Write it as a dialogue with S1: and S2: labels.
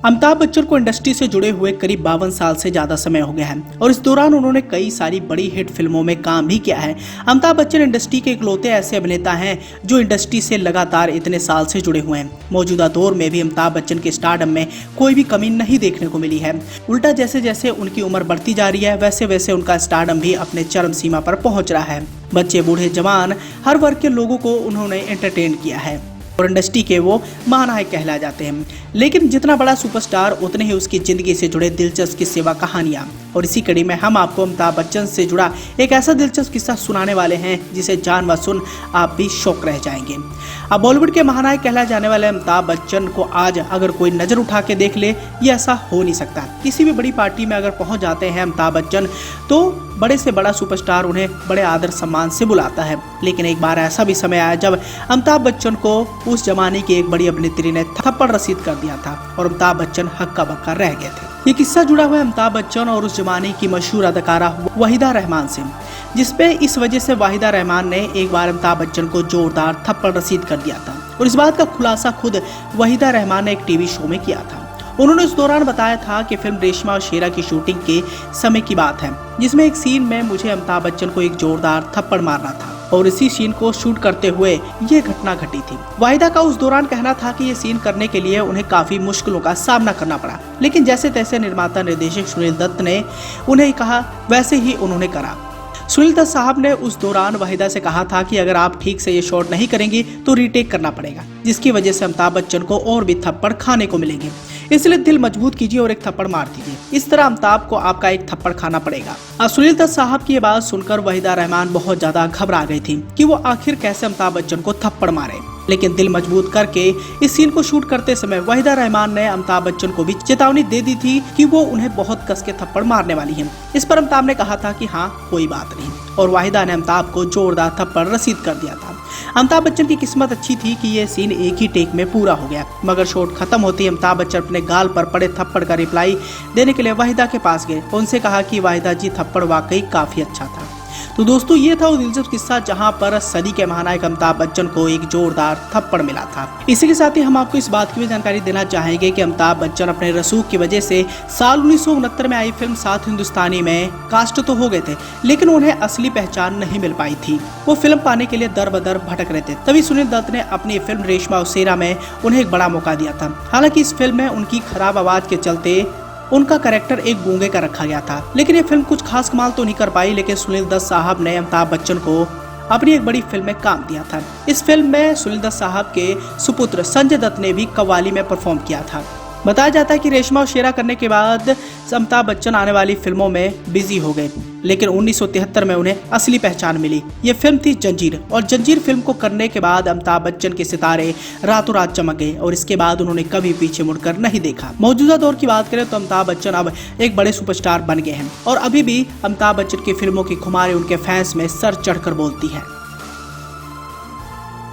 S1: अमिताभ बच्चन को इंडस्ट्री से जुड़े हुए करीब 52 साल से ज्यादा समय हो गया है और इस दौरान उन्होंने कई सारी बड़ी हिट फिल्मों में काम भी किया है। अमिताभ बच्चन इंडस्ट्री के इकलौते ऐसे अभिनेता हैं जो इंडस्ट्री से लगातार इतने साल से जुड़े हुए हैं। मौजूदा दौर में भी अमिताभ बच्चन के स्टारडम में कोई भी कमी नहीं देखने को मिली है। उल्टा जैसे जैसे उनकी उम्र बढ़ती जा रही है वैसे वैसे उनका स्टारडम भी अपने चरम सीमा पर पहुंच रहा है। बच्चे बूढ़े जवान हर वर्ग के लोगों को उन्होंने एंटरटेन किया है और इंडस्ट्री के वो महानायक कहला जाते हैं। लेकिन जितना बड़ा सुपरस्टार उतने ही उसकी जिंदगी से जुड़े दिलचस्प की सेवा कहानियां। और इसी कड़ी में हम आपको अमिताभ बच्चन से जुड़ा एक ऐसा दिलचस्प किस्सा सुनाने वाले हैं जिसे जान व सुन आप भी शौक रह जाएंगे। अब बॉलीवुड के महानायक कहलाए जाने वाले अमिताभ बच्चन को आज अगर कोई नजर उठा के देख ले ये ऐसा हो नहीं सकता। किसी भी बड़ी पार्टी में अगर पहुंच जाते हैं अमिताभ बच्चन तो बड़े से बड़ा सुपरस्टार उन्हें बड़े आदर सम्मान से बुलाता है। लेकिन एक बार ऐसा भी समय आया जब अमिताभ बच्चन को उस जमाने की एक बड़ी अभिनेत्री ने थप्पड़ रसीद कर दिया था और अमिताभ बच्चन हक्का बक्का रह गए थे। ये किस्सा जुड़ा हुआ है अमिताभ बच्चन और उस जमाने की मशहूर अदाकारा वहीदा रहमान से, जिसपे इस वजह से वहीदा रहमान ने एक बार अमिताभ बच्चन को जोरदार थप्पड़ रसीद कर दिया था। और इस बात का खुलासा खुद वहीदा रहमान ने एक टीवी शो में किया था। उन्होंने उस दौरान बताया था कि फिल्म रेशमा और शेरा की शूटिंग के समय की बात है जिसमें एक सीन में मुझे अमिताभ बच्चन को एक जोरदार थप्पड़ मारना था और इसी सीन को शूट करते हुए ये घटना घटी थी। वाहिदा का उस दौरान कहना था कि ये सीन करने के लिए उन्हें काफी मुश्किलों का सामना करना पड़ा, लेकिन जैसे तैसे निर्माता निर्देशक सुनील दत्त ने उन्हें कहा वैसे ही उन्होंने करा। सुनील दत्त साहब ने उस दौरान वाहिदा से कहा था कि अगर आप ठीक से ये शॉट नहीं करेंगे तो रीटेक करना पड़ेगा, जिसकी वजह से अमिताभ बच्चन को और भी थप्पड़ खाने को मिलेंगे, इसलिए दिल मजबूत कीजिए और एक थप्पड़ मार दीजिए। इस तरह अमिताभ को आपका एक थप्पड़ खाना पड़ेगा। अब सुनील दत्त साहब की ये बात सुनकर वहीदा रहमान बहुत ज्यादा घबरा गई थी कि वो आखिर कैसे अमिताभ बच्चन को थप्पड़ मारे। लेकिन दिल मजबूत करके इस सीन को शूट करते समय वहीदा रहमान ने अमिताभ बच्चन को भी चेतावनी दे दी थी कि वो उन्हें बहुत कस के थप्पड़ मारने वाली है। इस पर अमिताभ ने कहा था कि हाँ कोई बात नहीं, और वाहिदा ने अमिताभ को जोरदार थप्पड़ रसीद कर दिया था। अमिताभ बच्चन की किस्मत अच्छी थी कि ये सीन एक ही टेक में पूरा हो गया, मगर शॉट खत्म होते ही अमिताभ बच्चन अपने गाल पर पड़े थप्पड़ का रिप्लाई देने के लिए वाहिदा के पास गए। उनसे कहा कि वाहिदा जी थप्पड़ वाकई काफी अच्छा था। तो दोस्तों ये था वो दिलचस्प किस्सा जहां पर सदी के महानायक अमिताभ बच्चन को एक जोरदार थप्पड़ मिला था। इसी के साथ ही हम आपको इस बात की भी जानकारी देना चाहेंगे कि अमिताभ बच्चन अपने रसूख की वजह से साल 1969 में आई फिल्म सात हिंदुस्तानी में कास्ट तो हो गए थे, लेकिन उन्हें असली पहचान नहीं मिल पाई थी। वो फिल्म पाने के लिए दर बदर भटक रहे थे। तभी सुनील दत्त ने अपनी फिल्म रेशमा और शेरा में उन्हें एक बड़ा मौका दिया था। हालांकि इस फिल्म में उनकी खराब आवाज के चलते उनका कैरेक्टर एक गूंगे का रखा गया था, लेकिन ये फिल्म कुछ खास कमाल तो नहीं कर पाई। लेकिन सुनील दत्त साहब ने अमिताभ बच्चन को अपनी एक बड़ी फिल्म में काम दिया था। इस फिल्म में सुनील दत्त साहब के सुपुत्र संजय दत्त ने भी कव्वाली में परफॉर्म किया था। बताया जाता है कि रेशमा और शेरा करने के बाद अमिताभ बच्चन आने वाली फिल्मों में बिजी हो गए, लेकिन 1973 में उन्हें असली पहचान मिली। ये फिल्म थी जंजीर, और जंजीर फिल्म को करने के बाद अमिताभ बच्चन के सितारे रातों रात चमक गए और इसके बाद उन्होंने कभी पीछे मुड़कर नहीं देखा। मौजूदा दौर की बात करें तो अमिताभ बच्चन अब एक बड़े सुपरस्टार बन गए हैं और अभी भी अमिताभ बच्चन की फिल्मों की खुमारी उनके फैंस में सर चढ़कर बोलती है।